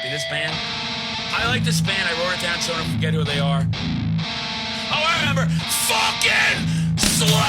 This band. I like this band. I wrote it down so I don't forget who they are. Oh, I remember. Fucking Slayer!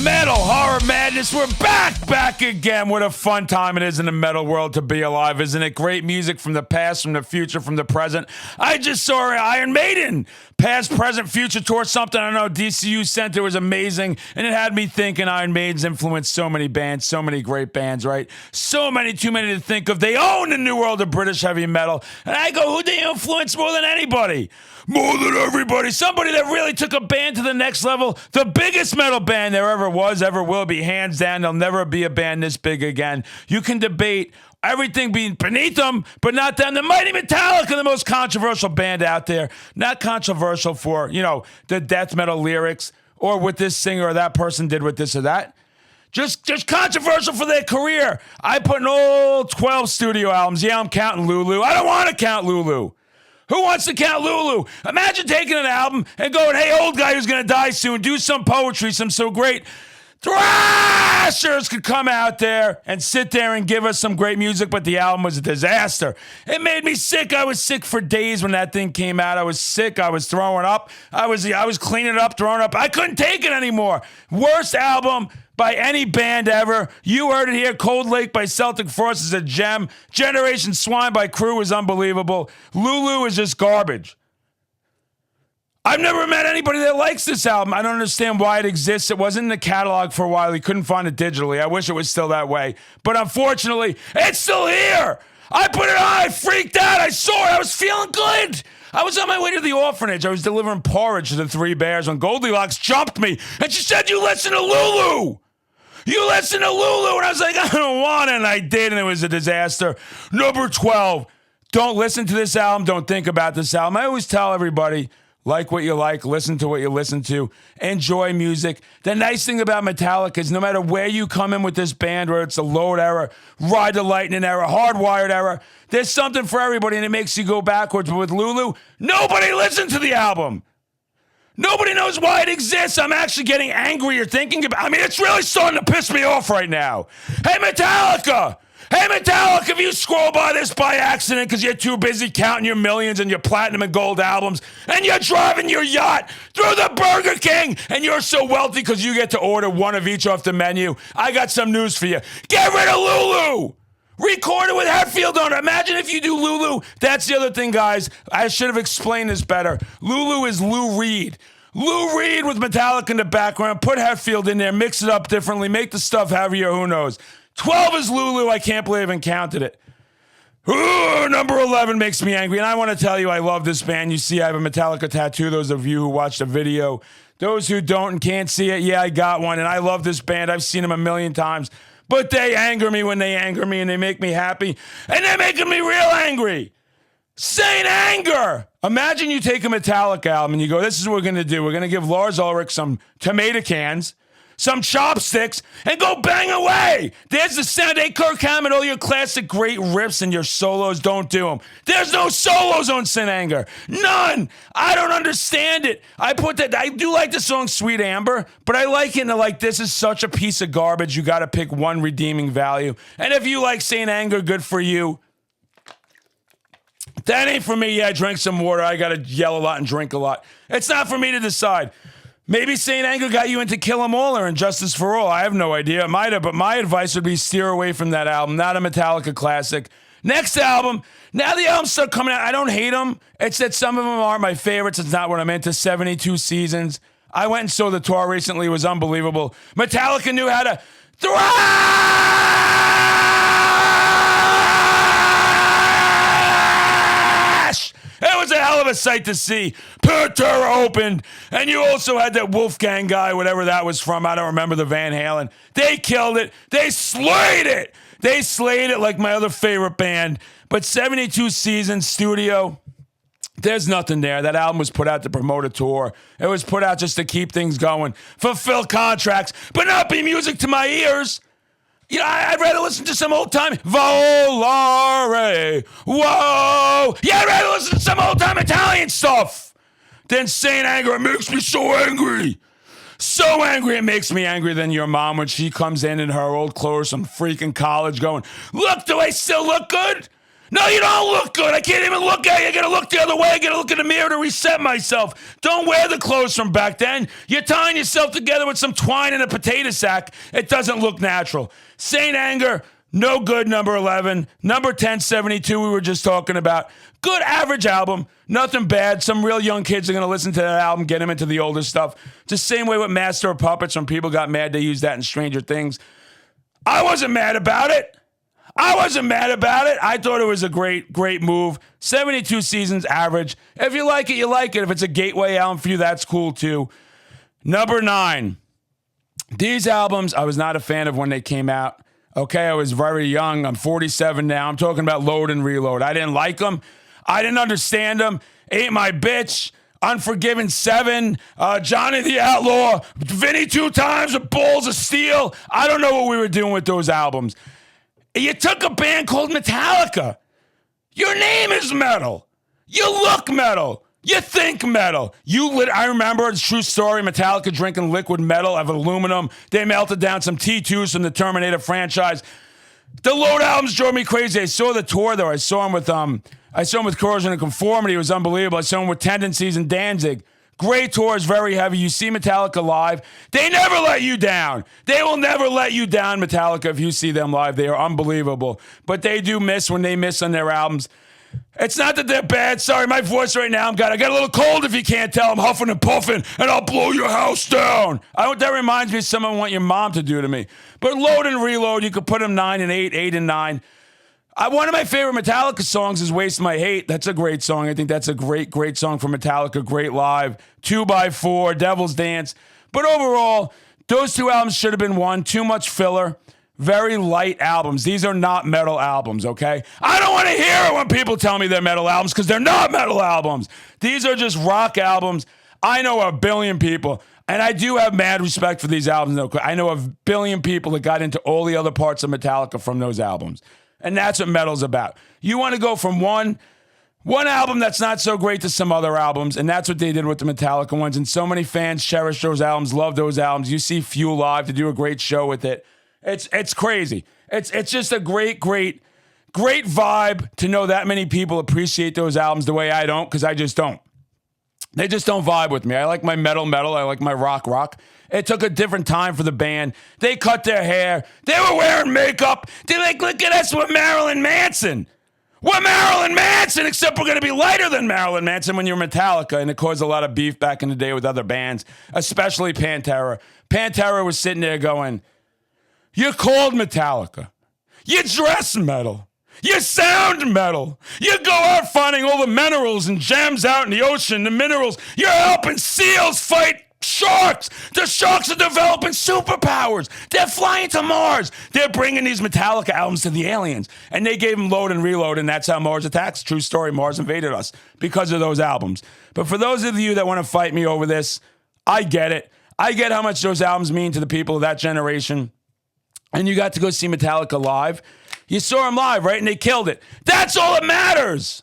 Metal Horror Madness, we're back again. What a fun time it is in the metal world to be alive, isn't it? Great music from the past, from the future, from the present. I just saw Iron Maiden, past, present, future tour, something, I don't know, DCU Center was amazing, and it had me thinking Iron Maiden's influenced so many bands, so many great bands, right? So many, too many to think of. They own the new world of British heavy metal, and I go, who'd they influence more than anybody? More than everybody. Somebody that really took a band to the next level. The biggest metal band there ever was, ever will be. Hands down, there'll never be a band this big again. You can debate everything being beneath them, but not them. The mighty Metallica, the most controversial band out there. Not controversial for, the death metal lyrics or what this singer or that person did with this or that. Just controversial for their career. I put in all 12 studio albums. Yeah, I'm counting Lulu. I don't want to count Lulu. Who wants to count Lulu? Imagine taking an album and going, hey, old guy who's going to die soon, do some poetry, some so great thrashers could come out there and sit there and give us some great music, but the album was a disaster. It made me sick. I was sick for days when that thing came out. I was sick. I was throwing up. I was cleaning it up, throwing up. I couldn't take it anymore. Worst album by any band ever. You heard it here. Cold Lake by Celtic Frost is a gem. Generation Swine by Crew is unbelievable. Lulu is just garbage. I've never met anybody that likes this album. I don't understand why it exists. It wasn't in the catalog for a while. You couldn't find it digitally. I wish it was still that way. But unfortunately, it's still here. I put it on. I freaked out. I saw it. I was feeling good. I was on my way to the orphanage. I was delivering porridge to the three bears when Goldilocks jumped me. And she said, you listen to Lulu. You listen to Lulu. And I was like, I don't want it. And I did, and it was a disaster. Number 12. Don't listen to this album. Don't think about this album. I always tell everybody, like what you like, listen to what you listen to, enjoy music. The nice thing about Metallica is no matter where you come in with this band, whether it's a Load era, Ride the Lightning era, Hardwired era, there's something for everybody, and it makes you go backwards. But with Lulu, nobody listened to the album. Nobody knows why it exists. I'm actually getting angrier thinking about it. I mean, it's really starting to piss me off right now. Hey, Metallica! Hey, Metallica, if you scroll by this by accident because you're too busy counting your millions and your platinum and gold albums, and you're driving your yacht through the Burger King, and you're so wealthy because you get to order one of each off the menu, I got some news for you. Get rid of Lulu! Record it with Hetfield on it. Imagine if you do Lulu. That's the other thing, guys. I should have explained this better. Lulu is Lou Reed. Lou Reed with Metallica in the background. Put Hetfield in there. Mix it up differently. Make the stuff heavier. Who knows? 12 is Lulu. I can't believe I haven't counted it. Ooh, number 11 makes me angry. And I want to tell you, I love this band. You see, I have a Metallica tattoo. Those of you who watched the video. Those who don't and can't see it, yeah, I got one. And I love this band. I've seen them a million times. But they anger me when they anger me, and they make me happy. And they're making me real angry. Saint Anger. Imagine you take a Metallica album and you go, this is what we're going to do. We're going to give Lars Ulrich some tomato cans, some chopsticks, and go bang away. There's the sound. Hey, Kirk Hammett, all your classic great riffs and your solos, don't do them. There's no solos on Saint Anger. None. I don't understand it. I do like the song Sweet Amber, but I like it like this is such a piece of garbage. You got to pick one redeeming value. And if you like Saint Anger, good for you. That ain't for me. Yeah, I drank some water. I got to yell a lot and drink a lot. It's not for me to decide. Maybe Saint Anger got you into Kill 'Em All or Injustice for All. I have no idea. It might have, but my advice would be steer away from that album. Not a Metallica classic. Next album. Now the albums start coming out. I don't hate them. It's that some of them aren't my favorites. It's not what I'm into. 72 Seasons. I went and saw the tour recently. It was unbelievable. Metallica knew how to thrash. It was a hell of a sight to see. Pantera opened, and you also had that Wolfgang guy, whatever that was from. I don't remember the Van Halen. They killed it. They slayed it. They slayed it like my other favorite band. But 72 Seasons studio, there's nothing there. That album was put out to promote a tour. It was put out just to keep things going, fulfill contracts, but not be music to my ears. You know, I'd rather listen to some old-time Volare. Whoa! Yeah, I'd rather listen to some old-time Italian stuff. Then Saint Anger, it makes me so angry. So angry, it makes me angrier than your mom when she comes in her old clothes from freaking college going, look, do I still look good? No, you don't look good. I can't even look at you. I gotta look the other way. I gotta look in the mirror to reset myself. Don't wear the clothes from back then. You're tying yourself together with some twine and a potato sack. It doesn't look natural. Saint Anger, no good, number 11. Number 10, 72, we were just talking about. Good average album. Nothing bad. Some real young kids are going to listen to that album, get them into the older stuff. It's the same way with Master of Puppets. When people got mad, they used that in Stranger Things. I wasn't mad about it. I thought it was a great move. 72 seasons average. If you like it, you like it. If it's a gateway album for you, that's cool too. Number 9. These albums, I was not a fan of when they came out. Okay, I was very young. I'm 47 now. I'm talking about Load and Reload. I didn't like them. I didn't understand them. Ain't My Bitch, Unforgiven 7, Johnny the Outlaw, Vinny 2 Times with Balls of Steel. I don't know what we were doing with those albums. You took a band called Metallica. Your name is metal. You look metal. You think metal. I remember, it's a true story, Metallica drinking liquid metal of aluminum. They melted down some T2s from the Terminator franchise. The Load albums drove me crazy. I saw the tour, though. I saw him with Corrosion and Conformity. It was unbelievable. I saw him with Tendencies and Danzig. Great tours, very heavy. You see Metallica live. They never let you down. They will never let you down, Metallica, if you see them live. They are unbelievable. But they do miss when they miss on their albums. It's not that they're bad. Sorry, my voice right now, I got a little cold if you can't tell. I'm huffing and puffing, and I'll blow your house down. That reminds me of something I want your mom to do to me. But Load and Reload, you could put them 9 and 8, 8 and 9. One of my favorite Metallica songs is Waste My Hate. That's a great song. I think that's a great song from Metallica. Great live. 2x4, Devil's Dance. But overall, those two albums should have been one. Too much filler. Very light albums. These are not metal albums, okay? I don't want to hear it when people tell me they're metal albums because they're not metal albums. These are just rock albums. I know a billion people, and I do have mad respect for these albums, though. I know a billion people that got into all the other parts of Metallica from those albums. And that's what metal's about. You want to go from one album that's not so great to some other albums, and that's what they did with the Metallica ones. And so many fans cherish those albums, love those albums. You see Fuel live to do a great show with it. It's crazy. It's just a great vibe to know that many people appreciate those albums the way I don't, because I just don't. They just don't vibe with me. I like my metal. I like my rock. It took a different time for the band. They cut their hair. They were wearing makeup. They're like, look at us, we're Marilyn Manson. We're Marilyn Manson, except we're going to be lighter than Marilyn Manson when you're Metallica, and it caused a lot of beef back in the day with other bands, especially Pantera. Pantera was sitting there going, you're called Metallica. You dress metal. You sound metal. You go out finding all the minerals and gems out in the ocean, the minerals. You're helping seals fight sharks. The sharks are developing superpowers. They're flying to Mars. They're bringing these Metallica albums to the aliens. And they gave them Load and Reload, and that's how Mars Attacks. True story, Mars invaded us because of those albums. But for those of you that want to fight me over this, I get it. I get how much those albums mean to the people of that generation. And you got to go see Metallica live. You saw them live, right? And they killed it. That's all that matters.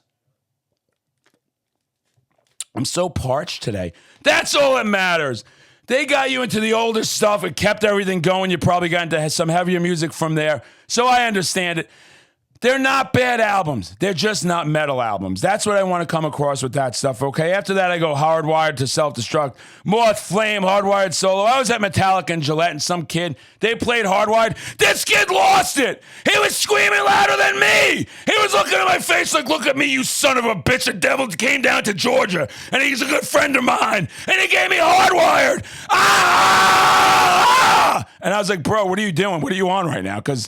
I'm so parched today. That's all that matters. They got you into the older stuff and kept everything going. You probably got into some heavier music from there. So I understand it. They're not bad albums. They're just not metal albums. That's what I want to come across with that stuff, okay? After that, I go Hardwired to Self-Destruct. Moth, Flame, Hardwired Solo. I was at Metallica and Gillette, and some kid, they played Hardwired. This kid lost it. He was screaming louder than me. He was looking at my face like, look at me, you son of a bitch. The devil came down to Georgia, and he's a good friend of mine, and he gave me Hardwired. Ah! And I was like, bro, what are you doing? What are you on right now? Because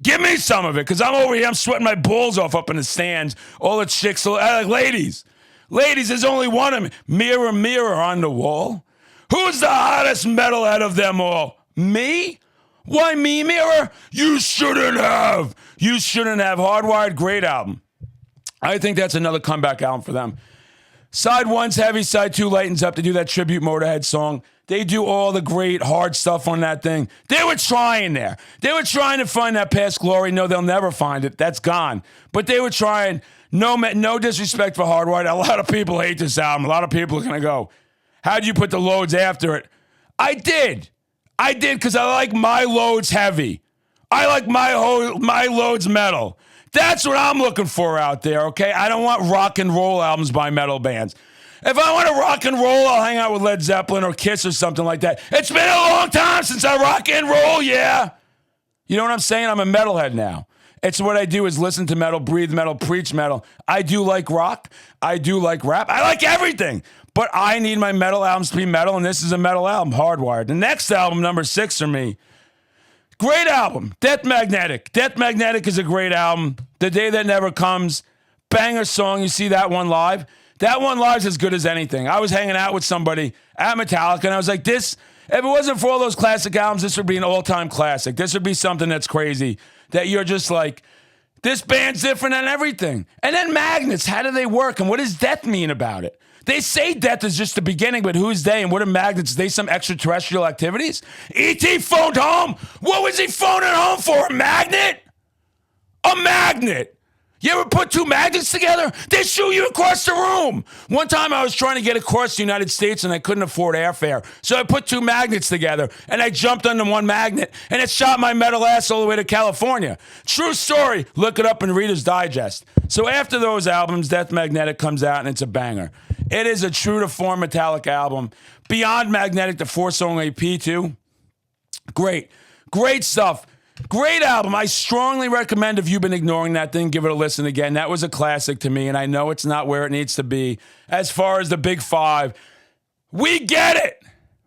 give me some of it, because I'm over here, I'm sweating my balls off up in the stands. All the chicks, ladies, there's only one of me. Mirror, mirror on the wall. Who's the hottest metalhead of them all? Me? Why me, Mirror? You shouldn't have. Hardwired, great album. I think that's another comeback album for them. Side 1's heavy, side 2 lightens up. They do that tribute Motorhead song. They do all the great hard stuff on that thing. They were trying there. They were trying to find that past glory. No, they'll never find it. That's gone. But they were trying. No disrespect for Hardwired. A lot of people hate this album. A lot of people are going to go, how'd you put the loads after it? I did because I like my loads heavy. I like my loads metal. That's what I'm looking for out there, okay? I don't want rock and roll albums by metal bands. If I want to rock and roll, I'll hang out with Led Zeppelin or Kiss or something like that. It's been a long time since I rock and roll, yeah. You know what I'm saying? I'm a metalhead now. It's what I do is listen to metal, breathe metal, preach metal. I do like rock. I do like rap. I like everything. But I need my metal albums to be metal, and this is a metal album, Hardwired. The next album, number 6 for me, great album, Death Magnetic. Death Magnetic is a great album. The Day That Never Comes, banger song. You see that one live? That one live is as good as anything. I was hanging out with somebody at Metallica, and I was like, if it wasn't for all those classic albums, this would be an all-time classic. This would be something that's crazy, that you're just like, this band's different than everything. And then magnets, how do they work? And what does death mean about it? They say death is just the beginning, but who's they? And what are magnets? Are they some extraterrestrial activities? E.T. phoned home. What was he phoning home for? A magnet? A magnet. You ever put two magnets together? They shoot you across the room. One time I was trying to get across the United States and I couldn't afford airfare. So I put two magnets together and I jumped under one magnet and it shot my metal ass all the way to California. True story. Look it up in Reader's Digest. So after those albums, Death Magnetic comes out and it's a banger. It is a true to form Metallica album. Beyond Magnetic, the 4-song EP too. Great. Great stuff. Great album. I strongly recommend, if you've been ignoring that thing, give it a listen again. That was a classic to me, and I know it's not where it needs to be. As far as the big 5, we get it.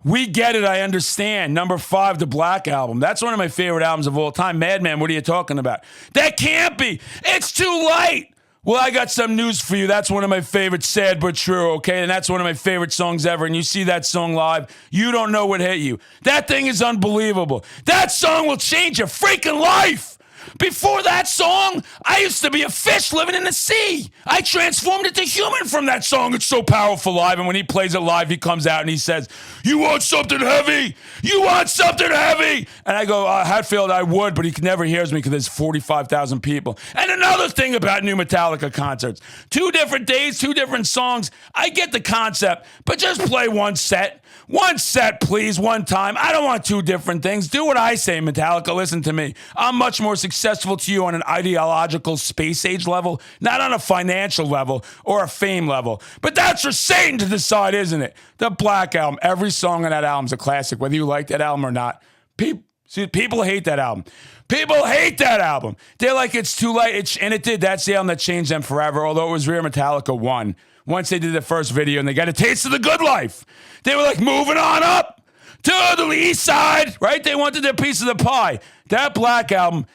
We get it. I understand. Number 5, the Black Album. That's one of my favorite albums of all time. Madman, what are you talking about? That can't be. It's too light. Well, I got some news for you. That's one of my favorites, sad but true, okay? And that's one of my favorite songs ever. And you see that song live, you don't know what hit you. That thing is unbelievable. That song will change your freaking life. Before that song, I used to be a fish living in the sea. I transformed into human from that song. It's so powerful live. And when he plays it live, he comes out and he says, you want something heavy? You want something heavy? And I go, Hatfield, I would, but he never hears me because there's 45,000 people. And another thing about new Metallica concerts, 2 different days, 2 different songs. I get the concept, but just play one set. One set, please, one time. I don't want 2 different things. Do what I say, Metallica. Listen to me. I'm much more successful to you on an ideological space age level, not on a financial level or a fame level. But that's for Satan to decide, isn't it? The Black Album. Every song on that album is a classic, whether you like that album or not. People hate that album. People hate that album. They're like, it's too late. And it did. That's the album that changed them forever, although it was Rear Metallica 1. Once they did the first video and they got a taste of the good life, they were like, moving on up to the east side, right? They wanted their piece of the pie. That Black Album,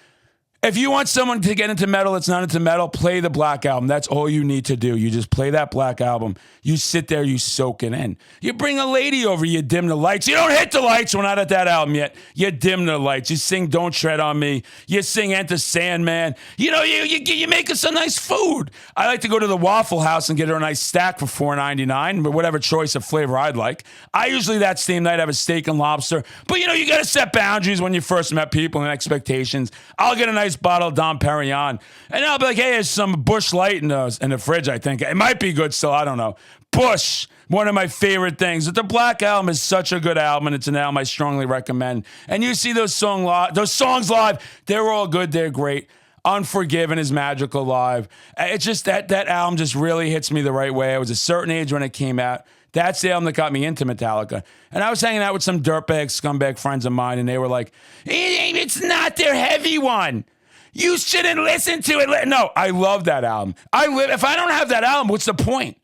if you want someone to get into metal that's not into metal, play the Black Album. That's all you need to do. You just play that Black Album. You sit there, you soak it in. You bring a lady over, you dim the lights. You don't hit the lights. We're not at that album yet. You dim the lights. You sing Don't Tread on Me. You sing Enter Sandman. You know, you make us a nice food. I like to go to the Waffle House and get her a nice stack for $4.99, but whatever choice of flavor I'd like. I usually, that same night, have a steak and lobster. But, you know, you got to set boundaries when you first met people and expectations. I'll get a nice bottle of Dom Perignon, and I'll be like, hey, there's some Busch Light in the fridge, I think. It might be good still. I don't know. Bush, one of my favorite things. But the Black Album is such a good album, and it's an album I strongly recommend. And you see those songs live, they're all good, they're great. Unforgiven is magical live. It's just that album just really hits me the right way. I was a certain age when it came out. That's the album that got me into Metallica. And I was hanging out with some dirtbag, scumbag friends of mine, and they were like, it's not their heavy one. You shouldn't listen to it. No, I love that album. If I don't have that album, what's the point?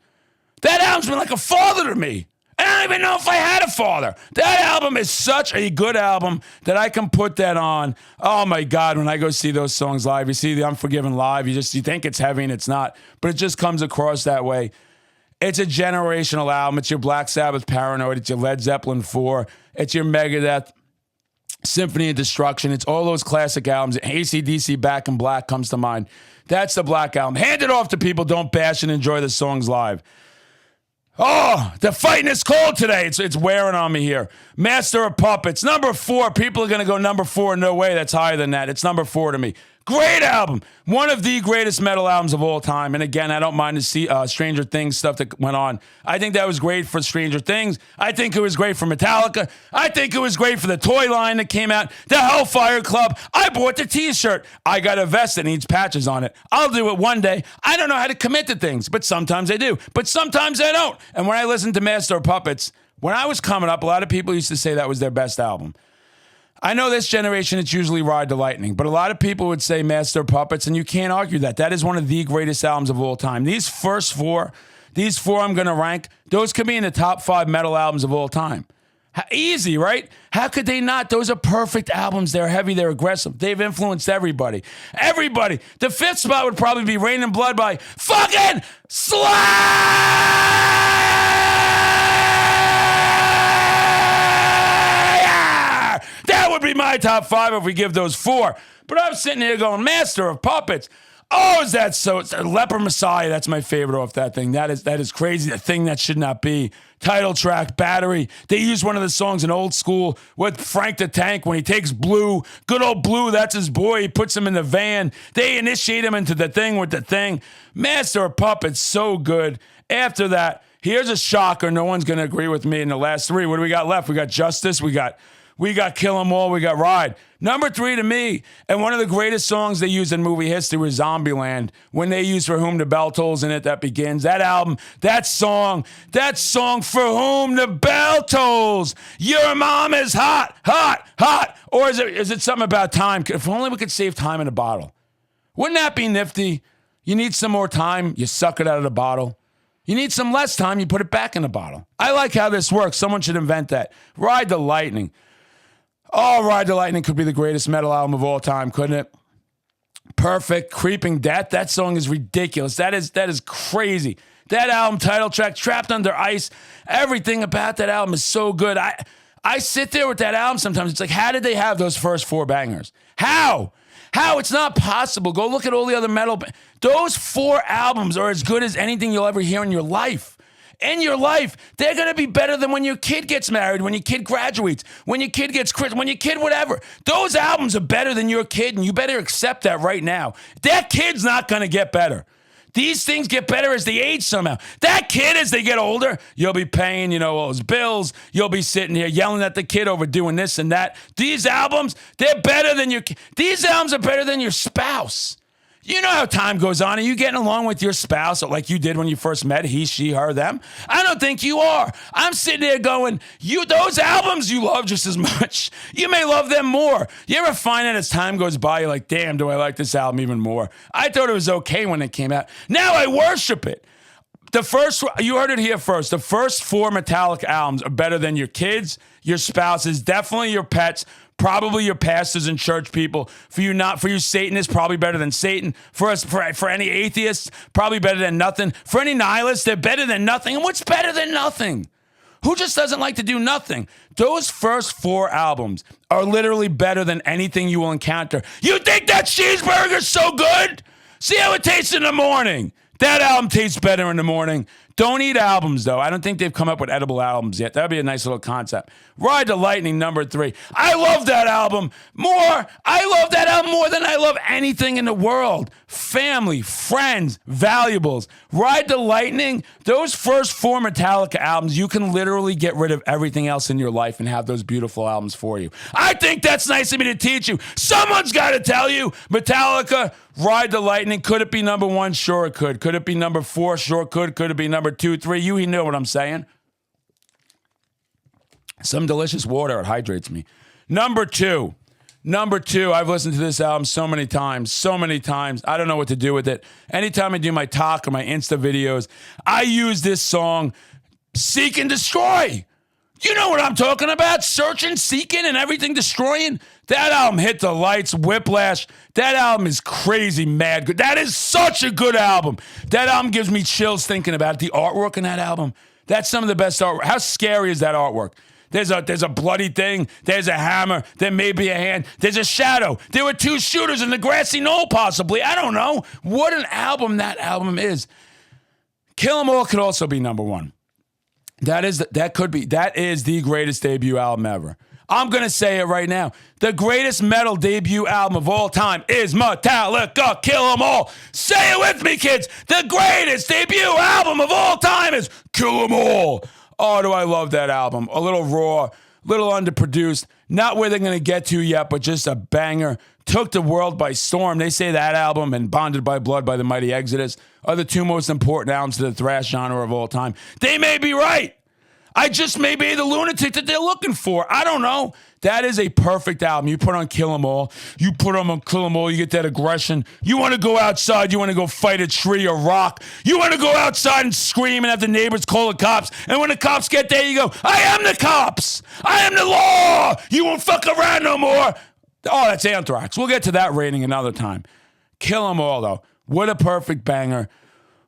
That album's been like a father to me. And I don't even know if I had a father. That album is such a good album that I can put that on. Oh my God, when I go see those songs live, you see the Unforgiven live, you think it's heavy and it's not, but it just comes across that way. It's a generational album. It's your Black Sabbath Paranoid. It's your Led Zeppelin 4. It's your Megadeth Symphony of Destruction. It's all those classic albums. AC/DC Back in Black comes to mind. That's the Black Album. Hand it off to people. Don't bash and enjoy the songs live. Oh, the fighting is cold today. It's wearing on me here. Master of Puppets, number 4. People are going to go number 4. No way, that's higher than that. It's number 4 to me. Great album. One of the greatest metal albums of all time. And again, I don't mind to see Stranger Things stuff that went on. I think that was great for Stranger Things. I think it was great for Metallica. I think it was great for the toy line that came out. The Hellfire Club. I bought the t-shirt. I got a vest that needs patches on it. I'll do it one day. I don't know how to commit to things, but sometimes I do. But sometimes I don't. And when I listen to Master of Puppets, when I was coming up, a lot of people used to say that was their best album. I know this generation, it's usually Ride the Lightning, but a lot of people would say Master of Puppets, and you can't argue that. That is one of the greatest albums of all time. These first 4, I'm going to rank, those could be in the top 5 metal albums of all time. Easy, right? How could they not? Those are perfect albums. They're heavy, they're aggressive. They've influenced everybody. Everybody. The 5th spot would probably be Rain and Blood by fucking That would be my top 5 if we give those 4. But I'm sitting here going, Master of Puppets. Oh, is that so? It's Leper Messiah. That's my favorite off that thing. That is crazy. The thing that should not be. Title track, Battery. They used one of the songs in Old School with Frank the Tank when he takes Blue. Good old Blue, that's his boy. He puts him in the van. They initiate him into the thing with the thing. Master of Puppets, so good. After that, here's a shocker. No one's going to agree with me in the last 3. What do we got left? We got Justice. We got Kill 'Em All. We got Ride. Number 3 to me, and one of the greatest songs they used in movie history was Zombieland, when they used For Whom the Bell Tolls in It That Begins. That album, that song, For Whom the Bell Tolls. Your mom is hot, hot, hot. Or is it something about time? If only we could save time in a bottle. Wouldn't that be nifty? You need some more time, you suck it out of the bottle. You need some less time, you put it back in the bottle. I like how this works. Someone should invent that. Ride the Lightning. Oh, Ride the Lightning could be the greatest metal album of all time, couldn't it? Perfect. Creeping Death. That song is ridiculous. That is crazy. That album, title track, Trapped Under Ice. Everything about that album is so good. I sit there with that album sometimes. It's like, how did they have those first 4 bangers? How? It's not possible. Go look at all the other metal. Those 4 albums are as good as anything you'll ever hear in your life. In your life, they're going to be better than when your kid gets married, when your kid graduates, when your kid gets Christmas, when your kid whatever. Those albums are better than your kid, and you better accept that right now. That kid's not going to get better. These things get better as they age somehow. That kid, as they get older, you'll be paying, all his bills. You'll be sitting here yelling at the kid over doing this and that. These albums, they're better than these albums are better than your spouse. You know how time goes on. Are you getting along with your spouse like you did when you first met? He, she, her, them? I don't think you are. I'm sitting there going, those albums you love just as much. You may love them more. You ever find that as time goes by, you're like, damn, do I like this album even more? I thought it was okay when it came out. Now I worship it. You heard it here first. The first 4 Metallica albums are better than your kids, your spouses, definitely your pets, probably your pastors and church people. For you Satanists, probably better than Satan. For any atheists, probably better than nothing. For any nihilists, they're better than nothing. And what's better than nothing? Who just doesn't like to do nothing? Those first 4 albums are literally better than anything you will encounter. You think that cheeseburger's so good? See how it tastes in the morning. That album tastes better in the morning. Don't eat albums, though. I don't think they've come up with edible albums yet. That'd be a nice little concept. Ride the Lightning, number 3. I love that album more. I love that album more than I love anything in the world. Family, Friends, Valuables. Ride the Lightning. Those first 4 Metallica albums, you can literally get rid of everything else in your life and have those beautiful albums for you. I think that's nice of me to teach you. Someone's got to tell you. Metallica, Ride the Lightning. Could it be number 1? Sure it could. Could it be number 4? Sure it could. Could it be number 2, 3? You know what I'm saying. Some delicious water. It hydrates me. Number 2. I've listened to this album so many times. I don't know what to do with it. Anytime I do my talk or my Insta videos, I use this song, Seek and Destroy. You know what I'm talking about? Searching, seeking, and everything destroying. That album hit the lights, Whiplash. That album is crazy mad good. That is such a good album. That album gives me chills thinking about it. The artwork in that album, that's some of the best artwork. How scary is that artwork? There's a bloody thing. There's a hammer. There may be a hand. There's a shadow. There were 2 shooters in the grassy knoll, possibly. I don't know. What an album that album is. Kill 'Em All could also be number 1. That is the greatest debut album ever. I'm going to say it right now. The greatest metal debut album of all time is Metallica, Kill 'Em All. Say it with me, kids. The greatest debut album of all time is Kill 'Em All. Oh, do I love that album. A little raw, little underproduced. Not where they're going to get to yet, but just a banger. Took the world by storm. They say that album and Bonded by Blood by the Mighty Exodus are the two most important albums to the thrash genre of all time. They may be right. I just may be the lunatic that they're looking for. I don't know. That is a perfect album. You put on Kill 'Em All. You put on Kill 'Em All. You get that aggression. You want to go outside. You want to go fight a tree or rock. You want to go outside and scream and have the neighbors call the cops. And when the cops get there, you go, I am the cops. I am the law. You won't fuck around no more. Oh, that's Anthrax. We'll get to that rating another time. Kill 'Em All, though. What a perfect banger.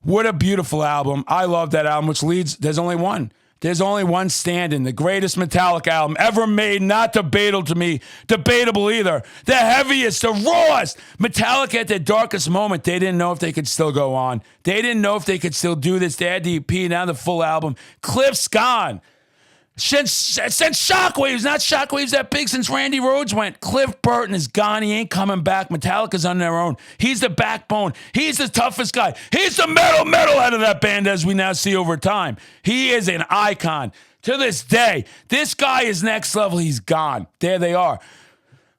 What a beautiful album. I love that album, which leads, there's only one. There's only one standing. The greatest Metallica album ever made. Not debatable to me. Debatable either. The heaviest, the rawest. Metallica at their darkest moment, they didn't know if they could still go on. They didn't know if they could still do this. They had the EP, now the full album. Cliff's gone. Since Shockwaves, not Shockwaves that big, since Randy Rhoads went. Cliff Burton is gone. He ain't coming back. Metallica's on their own. He's the backbone. He's the toughest guy. He's the metal out of that band, as we now see over time. He is an icon. To this day, this guy is next level. He's gone. There they are.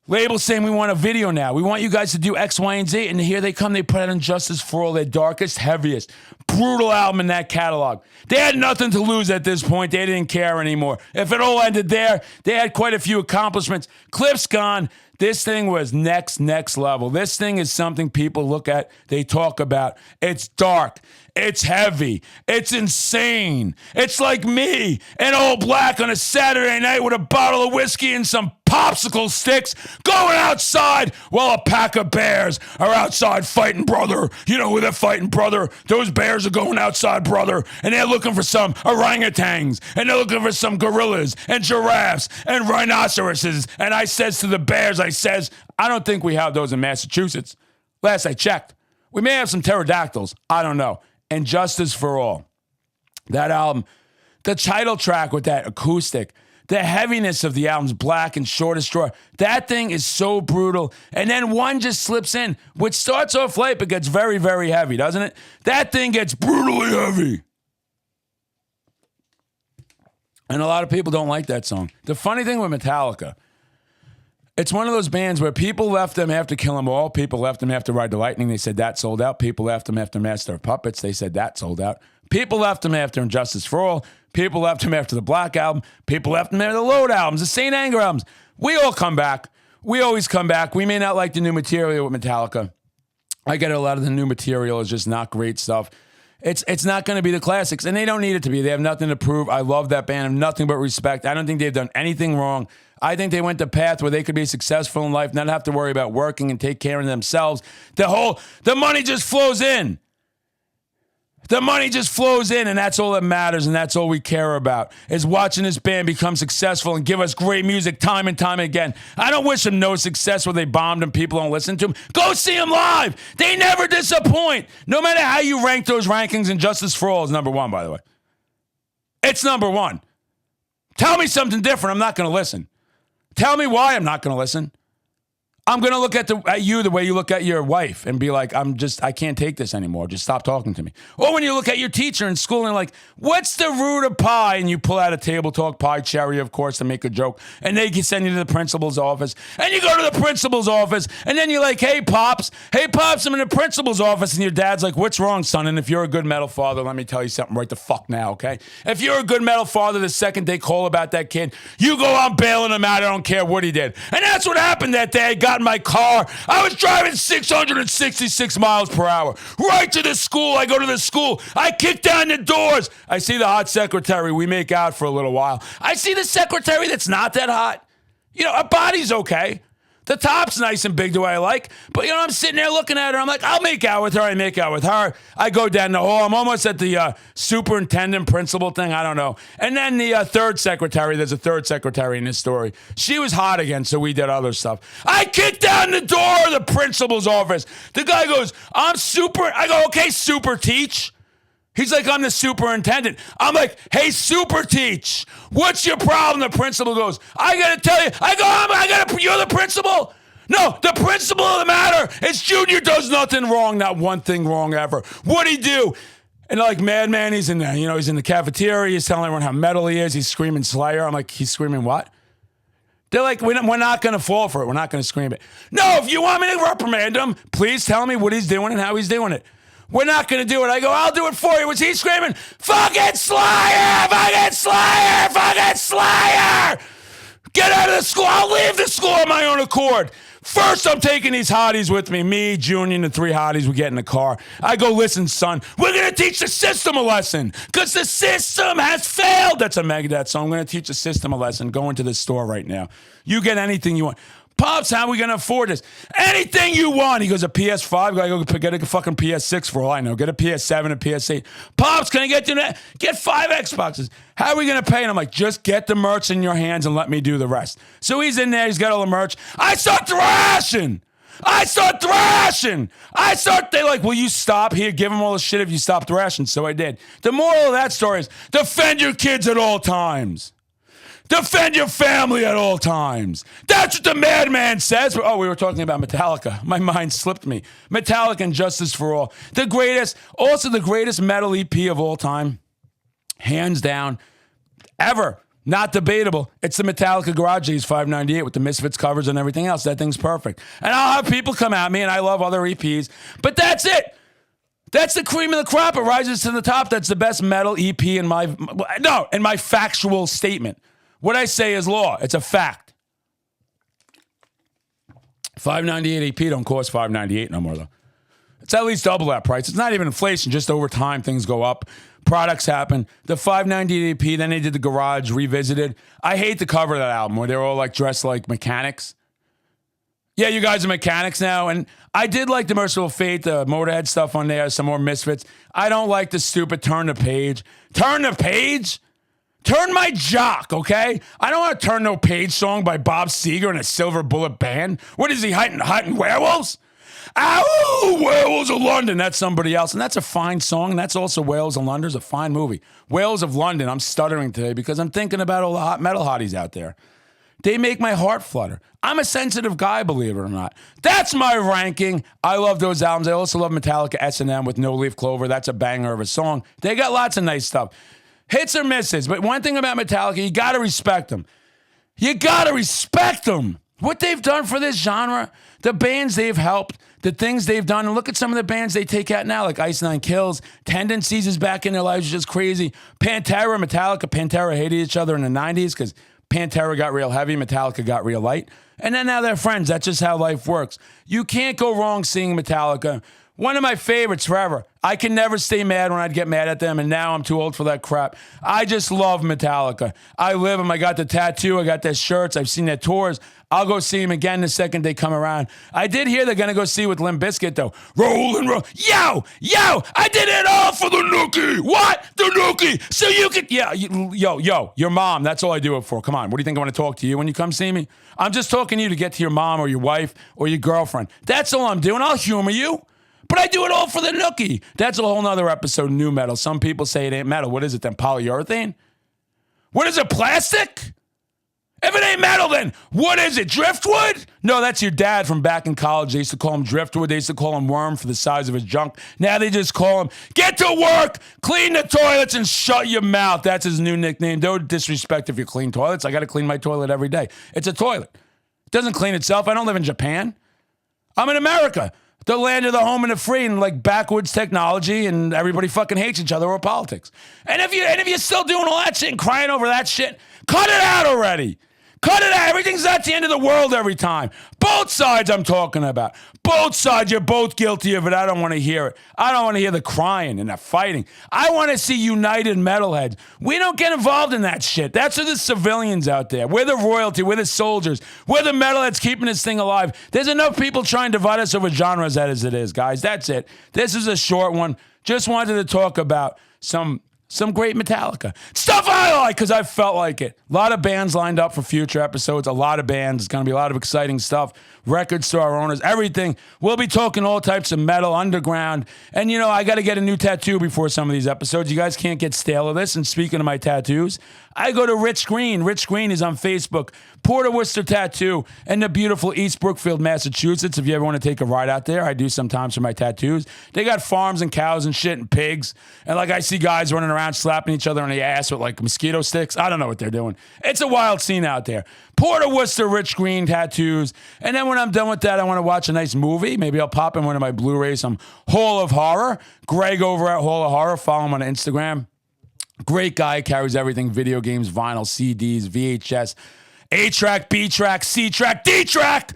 Labels saying we want a video now. We want you guys to do X, Y, and Z. And here they come. They put out Injustice for All, their darkest, heaviest, brutal album in that catalog. They had nothing to lose at this point. They didn't care anymore. If it all ended there, they had quite a few accomplishments. Cliff's gone. This thing was next level. This thing is something people look at, they talk about. It's dark. It's heavy. It's insane. It's like me in all black on a Saturday night with a bottle of whiskey and some popsicle sticks going outside while a pack of bears are outside fighting, brother. You know who they're fighting, brother? Those bears are going outside, brother, and they're looking for some orangutans, and they're looking for some gorillas and giraffes and rhinoceroses. And I says to the bears, I don't think we have those in Massachusetts. Last I checked. We may have some pterodactyls. I don't know. And Justice for All. That album, the title track with that acoustic, the heaviness of the album's Black and Short as Straw. That thing is so brutal. And then one just slips in, which starts off light but gets very, very heavy, doesn't it? That thing gets brutally heavy. And a lot of people don't like that song. The funny thing with Metallica, it's one of those bands where people left them after Kill 'Em All. People left them after Ride the Lightning. They said that sold out. People left them after Master of Puppets. They said that sold out. People left them after Injustice for All. People left them after the Black Album. People left them after the Load albums, the St. Anger albums. We all come back. We always come back. We may not like the new material with Metallica. I get a lot of the new material is just not great stuff. It's not going to be the classics, and they don't need it to be. They have nothing to prove. I love that band. I have nothing but respect. I don't think they've done anything wrong. I think they went the path where they could be successful in life, not have to worry about working and take care of themselves. The money just flows in. The money just flows in, and that's all that matters, and that's all we care about, is watching this band become successful and give us great music time and time again. I don't wish them no success where they bombed and people don't listen to them. Go see them live. They never disappoint. No matter how you rank those rankings, Injustice for All is number one, by the way. It's number one. Tell me something different. I'm not going to listen. Tell me why I'm not going to listen. I'm going to look at you the way you look at your wife and be like, I can't take this anymore. Just stop talking to me. Or when you look at your teacher in school and like, what's the root of pi? And you pull out a table talk, pie cherry, of course, to make a joke. And they can send you to the principal's office. And you go to the principal's office. And then you're like, hey, Pops, I'm in the principal's office. And your dad's like, what's wrong, son? And if you're a good metal father, let me tell you something right the fuck now, okay? If you're a good metal father, the second they call about that kid, you go on bailing him out. I don't care what he did. And that's what happened that day. I got in my car. I was driving 666 miles per hour right to the school. I go to the school. I kick down the doors. I see the hot secretary. We make out for a little while. I see the secretary that's not that hot. You know, her body's okay. The top's nice and big the way I like. But, you know, I'm sitting there looking at her. I'm like, I'll make out with her. I make out with her. I go down the hall. I'm almost at the superintendent principal thing. I don't know. And then the third secretary, there's a third secretary in this story. She was hot again, so we did other stuff. I kick down the door of the principal's office. The guy goes, I'm super. I go, okay, super teach. He's like, I'm the superintendent. I'm like, hey, super teach, what's your problem? The principal goes, I got to tell you. I go, you're the principal? No, the principal of the matter is Junior does nothing wrong, not one thing wrong ever. What'd he do? And like Madman, he's in there, he's in the cafeteria. He's telling everyone how metal he is. He's screaming Slayer. I'm like, he's screaming what? They're like, we're not going to fall for it. We're not going to scream it. No, if you want me to reprimand him, please tell me what he's doing and how he's doing it. We're not going to do it. I go, I'll do it for you. Was he screaming, fucking Slayer, fucking Slayer, fucking Slayer? Get out of the school. I'll leave the school on my own accord. First, I'm taking these hotties with me, Junior, and the 3 hotties. We get in the car. I go, listen, son, we're going to teach the system a lesson because the system has failed. That's a Megadeth song. I'm going to teach the system a lesson. Go into the store right now. You get anything you want. Pops, how are we going to afford this? Anything you want. He goes, a PS5? I go, get a fucking PS6 for all I know. Get a PS7, a PS8. Pops, can I get you that? Get 5 Xboxes. How are we going to pay? And I'm like, just get the merch in your hands and let me do the rest. So he's in there. He's got all the merch. I start thrashing. They're like, will you stop here? Give him all the shit if you stop thrashing. So I did. The moral of that story is defend your kids at all times. Defend your family at all times. That's what the Madman says. Oh, we were talking about Metallica. My mind slipped me. Metallica and Justice for All. The greatest metal EP of all time. Hands down. Ever. Not debatable. It's the Metallica Garage Days 598 with the Misfits covers and everything else. That thing's perfect. And I'll have people come at me, and I love other EPs. But that's it. That's the cream of the crop. It rises to the top. That's the best metal EP in my factual statement. What I say is law. It's a fact. $598 EP don't cost $598 no more, though. It's at least double that price. It's not even inflation. Just over time, things go up. Products happen. The $598 EP, then they did the Garage Revisited. I hate the cover of that album where they're all like dressed like mechanics. Yeah, you guys are mechanics now. And I did like the Merciful Fate, the Motorhead stuff on there, some more Misfits. I don't like the stupid Turn the Page. Turn the Page? Turn my jock, okay? I don't want to turn no page song by Bob Seger and a Silver Bullet Band. What is he, hunting werewolves? Ow, Werewolves of London. That's somebody else. And that's a fine song. And that's also Wales of London. It's a fine movie. Wales of London. I'm stuttering today because I'm thinking about all the hot metal hotties out there. They make my heart flutter. I'm a sensitive guy, believe it or not. That's my ranking. I love those albums. I also love Metallica S&M with No Leaf Clover. That's a banger of a song. They got lots of nice stuff. Hits or misses. But one thing about Metallica, you got to respect them. You got to respect them. What they've done for this genre, the bands they've helped, the things they've done. And look at some of the bands they take out now, like Ice Nine Kills. Tendencies is back in their lives, just crazy. Pantera, Metallica, Pantera hated each other in the 90s because Pantera got real heavy, Metallica got real light. And then now they're friends. That's just how life works. You can't go wrong seeing Metallica. One of my favorites forever. I can never stay mad when I'd get mad at them, and now I'm too old for that crap. I just love Metallica. I live them. I got the tattoo. I got their shirts. I've seen their tours. I'll go see them again the second they come around. I did hear they're going to go see with Limp Bizkit, though. Roll and roll. Yo, I did it all for the nookie. What? The nookie. So you could, your mom. That's all I do it for. Come on. What do you think I want to talk to you when you come see me? I'm just talking to you to get to your mom or your wife or your girlfriend. That's all I'm doing. I'll humor you. But I do it all for the nookie. That's a whole nother episode of new metal. Some people say it ain't metal. What is it then? Polyurethane? What is it? Plastic? If it ain't metal, then what is it? Driftwood? No, that's your dad from back in college. They used to call him Driftwood. They used to call him Worm for the size of his junk. Now they just call him, get to work, clean the toilets, and shut your mouth. That's his new nickname. Don't disrespect if you clean toilets. I got to clean my toilet every day. It's a toilet. It doesn't clean itself. I don't live in Japan. I'm in America. The land of the home and the free and like backwoods technology, and everybody fucking hates each other or politics. And if you're still doing all that shit and crying over that shit, cut it out already. Cut it out. Everything's at the end of the world every time. Both sides I'm talking about. Both sides, you're both guilty of it. I don't want to hear it. I don't want to hear the crying and the fighting. I want to see united metalheads. We don't get involved in that shit. That's for the civilians out there. We're the royalty. We're the soldiers. We're the metalheads keeping this thing alive. There's enough people trying to divide us over genres as it is, guys. That's it. This is a short one. Just wanted to talk about some some great Metallica. Stuff I like because I felt like it. A lot of bands lined up for future episodes. A lot of bands. It's going to be a lot of exciting stuff. Record store owners, everything. We'll be talking all types of metal, underground. And, I got to get a new tattoo before some of these episodes. You guys can't get stale of this. And speaking of my tattoos, I go to Rich Green. Rich Green is on Facebook. Port of Worcester Tattoo in the beautiful East Brookfield, Massachusetts. If you ever want to take a ride out there, I do sometimes for my tattoos. They got farms and cows and shit and pigs. And I see guys running around slapping each other on the ass with mosquito sticks. I don't know what they're doing. It's a wild scene out there. Port of Worcester, Rich Green tattoos. And then when I'm done with that, I want to watch a nice movie. Maybe I'll pop in one of my Blu-rays, some Hall of Horror. Greg over at Hall of Horror. Follow him on Instagram. Great guy, carries everything, video games, vinyl, CDs, VHS, A-track, B-track, C-track, D-track,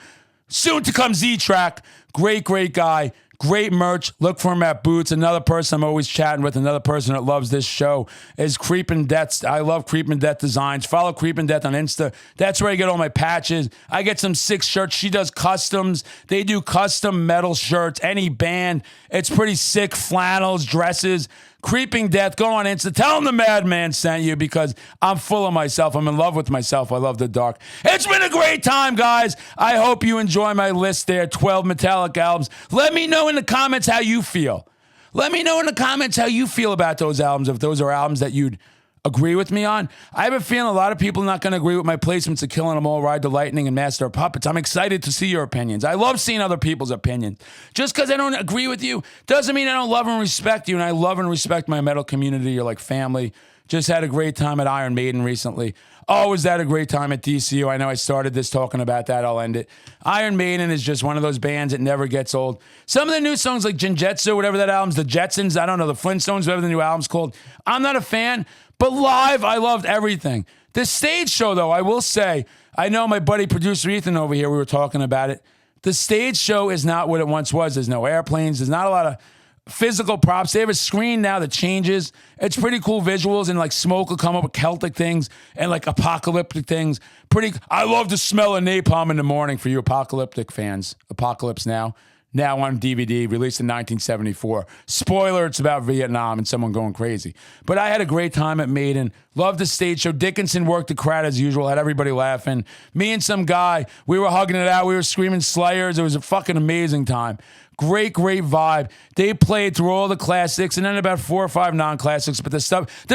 soon to come Z-track. Great guy, great merch. Look for him at Boots. Another person I'm always chatting with, another person that loves this show is Creepin' Death. I love Creepin' Death Designs. Follow Creepin' Death on Insta. That's where I get all my patches. I get some 6 shirts. She does customs. They do custom metal shirts, any band. It's pretty sick. Flannels, dresses. Creeping Death, go on Insta. Tell them the Madman sent you because I'm full of myself. I'm in love with myself. I love the dark. It's been a great time, guys. I hope you enjoy my list there, 12 Metallica albums. Let me know in the comments how you feel. Let me know in the comments how you feel about those albums, if those are albums that you'd agree with me on. I have a feeling a lot of people are not going to agree with my placements of Killing 'Em All, Ride the Lightning, and Master of Puppets. I'm excited to see your opinions. I love seeing other people's opinions. Just because I don't agree with you doesn't mean I don't love and respect you, and I love and respect my metal community. You're like family. Just had a great time at Iron Maiden recently. Always had a great time at DCU. I know I started this talking about that. I'll end it. Iron Maiden is just one of those bands that never gets old. Some of the new songs like Jinjetsu, whatever that album's, the Jetsons, I don't know, the Flintstones, whatever the new album's called. I'm not a fan. But live, I loved everything. The stage show, though, I will say, I know my buddy producer Ethan over here, we were talking about it. The stage show is not what it once was. There's no airplanes. There's not a lot of physical props. They have a screen now that changes. It's pretty cool visuals, and smoke will come up with Celtic things and apocalyptic things. I love the smell of napalm in the morning for you apocalyptic fans. Apocalypse Now on DVD, released in 1974. Spoiler, it's about Vietnam and someone going crazy. But I had a great time at Maiden. Loved the stage show. Dickinson worked the crowd as usual, had everybody laughing. Me and some guy, we were hugging it out. We were screaming Slayers. It was a fucking amazing time. Great vibe. They played through all the classics and then about 4 or 5 non-classics. But the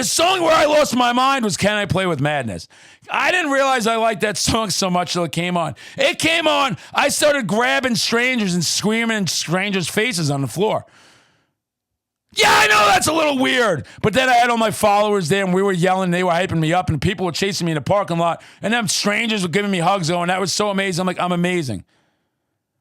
song where I lost my mind was Can I Play With Madness? I didn't realize I liked that song so much till it came on. It came on. I started grabbing strangers and screaming in strangers' faces on the floor. Yeah, I know that's a little weird. But then I had all my followers there and we were yelling. They were hyping me up and people were chasing me in the parking lot. And them strangers were giving me hugs. And that was so amazing. I'm like, I'm amazing.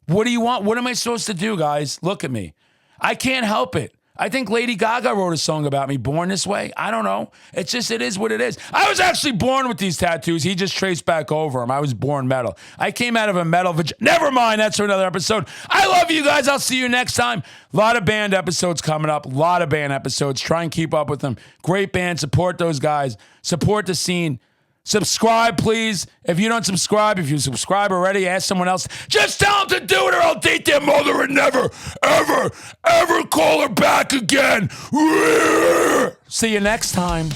What do you want? What am I supposed to do, guys? Look at me. I can't help it. I think Lady Gaga wrote a song about me, Born This Way. I don't know. It is what it is. I was actually born with these tattoos. He just traced back over them. I was born metal. I came out of a metal Never mind. That's for another episode. I love you guys. I'll see you next time. A lot of band episodes coming up. A lot of band episodes. Try and keep up with them. Great band. Support those guys. Support the scene. Subscribe, please. If you don't subscribe, if you subscribe already, ask someone else. Just tell them to do it or I'll date their mother and never, ever, ever call her back again. See you next time.